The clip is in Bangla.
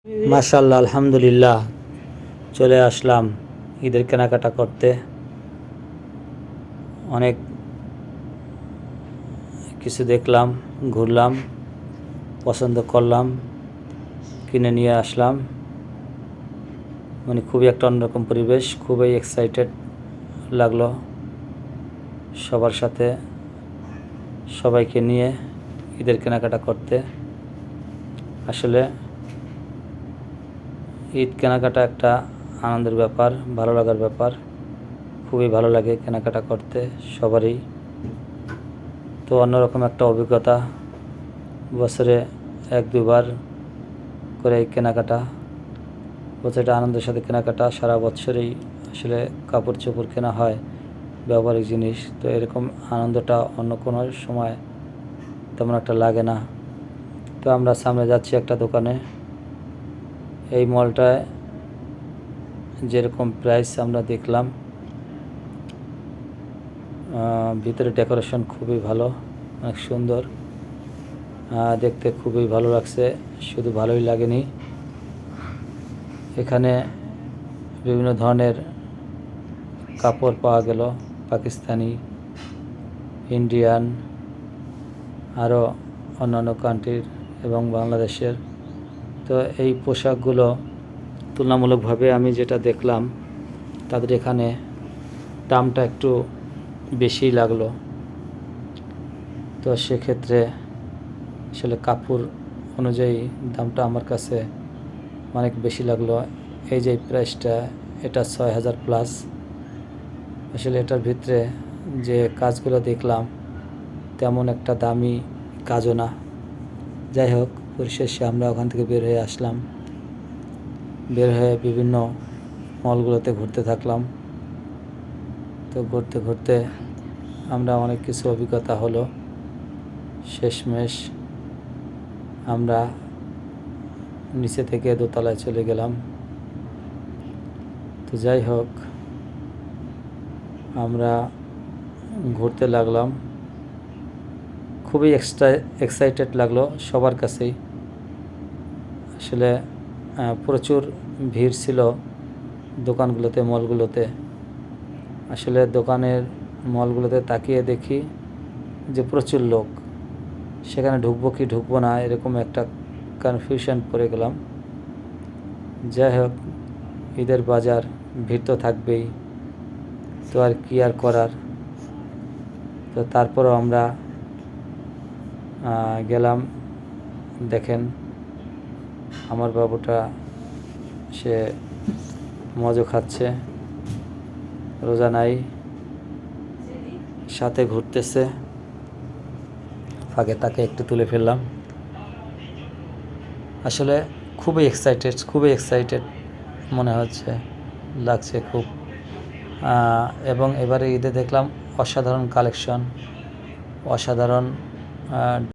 মাশাআল্লাহ, আলহামদুলিল্লাহ, চলে আসলাম ঈদের কেনাকাটা করতে। অনেক কিছু দেখলাম, ঘুরলাম, পছন্দ করলাম, কিনে নিয়ে আসলাম। মানে খুবই একটা অন্যরকম পরিবেশ, খুবই এক্সাইটেড লাগলো সবার সাথে সবাইকে নিয়ে ঈদের কেনাকাটা করতে। আসলে ঈদ কেনাকাটা একটা আনন্দের ব্যাপার, ভালো লাগার ব্যাপার। খুবই ভালো লাগে কেনাকাটা করতে সবারই। তো অন্যরকম একটা অভিজ্ঞতা, বছরে 1-2 বার করে কেনাকাটা, বছরটা আনন্দের সাথে কেনাকাটা। সারা বছরেই আসলে কাপড় চোপড় কেনা হয়, ব্যবহারিক জিনিস। তো এরকম আনন্দটা অন্য কোনো সময় তেমন একটা লাগে না। তো আমরা সামনে যাচ্ছি একটা দোকানে। এই মলটায় যেরকম প্রাইস আমরা দেখলাম, ভিতরে ডেকোরেশন খুবই ভালো, অনেক সুন্দর, দেখতে খুবই ভালো লাগছে। শুধু ভালোই লাগেনি, এখানে বিভিন্ন ধরনের কাপড় পাওয়া গেল, পাকিস্তানি, ইন্ডিয়ান, আরও অন্যান্য কান্ট্রির এবং বাংলাদেশের। তো এই পোশাকগুলো তুলনামূলকভাবে আমি যেটা দেখলাম, তাদের এখানে দামটা একটু বেশিই লাগলো। তো সেক্ষেত্রে আসলে কাপড় অনুযায়ী দামটা আমার কাছে অনেক বেশি লাগলো। এই যে প্রাইসটা, এটা 6,000+। আসলে এটার ভিতরে যে কাজগুলো দেখলাম, তেমন একটা দামি কাজও না। যাই হোক, পরিশেষে আমরা ওখান থেকে বের হয়ে আসলাম। বের হয়ে বিভিন্ন মলগুলোতে ঘুরতে থাকলাম। তো ঘুরতে ঘুরতে আমরা অনেক কিছু অভিজ্ঞতা হলো। শেষমেশ আমরা নিচে থেকে দোতলায় চলে গেলাম। তো যাই হোক, আমরা ঘুরতে লাগলাম। খুবই এক্সাইটেড লাগলো সবার কাছেই। আসলে প্রচুর ভিড় ছিল দোকানগুলোতে, মলগুলোতে। আসলে দোকানের মলগুলোতে তাকিয়ে দেখি যে প্রচুর লোক, সেখানে ঢুকবো কি ঢুকবো না এরকম একটা কনফিউশন পড়ে গেলাম। যাই হোক, ঈদের বাজার, ভিড় তো থাকবেই, তো আর কি আর করার। তো তারপরও আমরা গেলাম। দেখেন আমার বাবুটা, সে মজা খাচ্ছে, রোজা নাই, সাথে ঘুরতেছে। ফাঁকে তাকে একটু তুলে ফেললাম। আসলে খুবই এক্সাইটেড মনে হচ্ছে, লাগছে খুব। এবং এবারে ঈদে দেখলাম অসাধারণ কালেকশন, অসাধারণ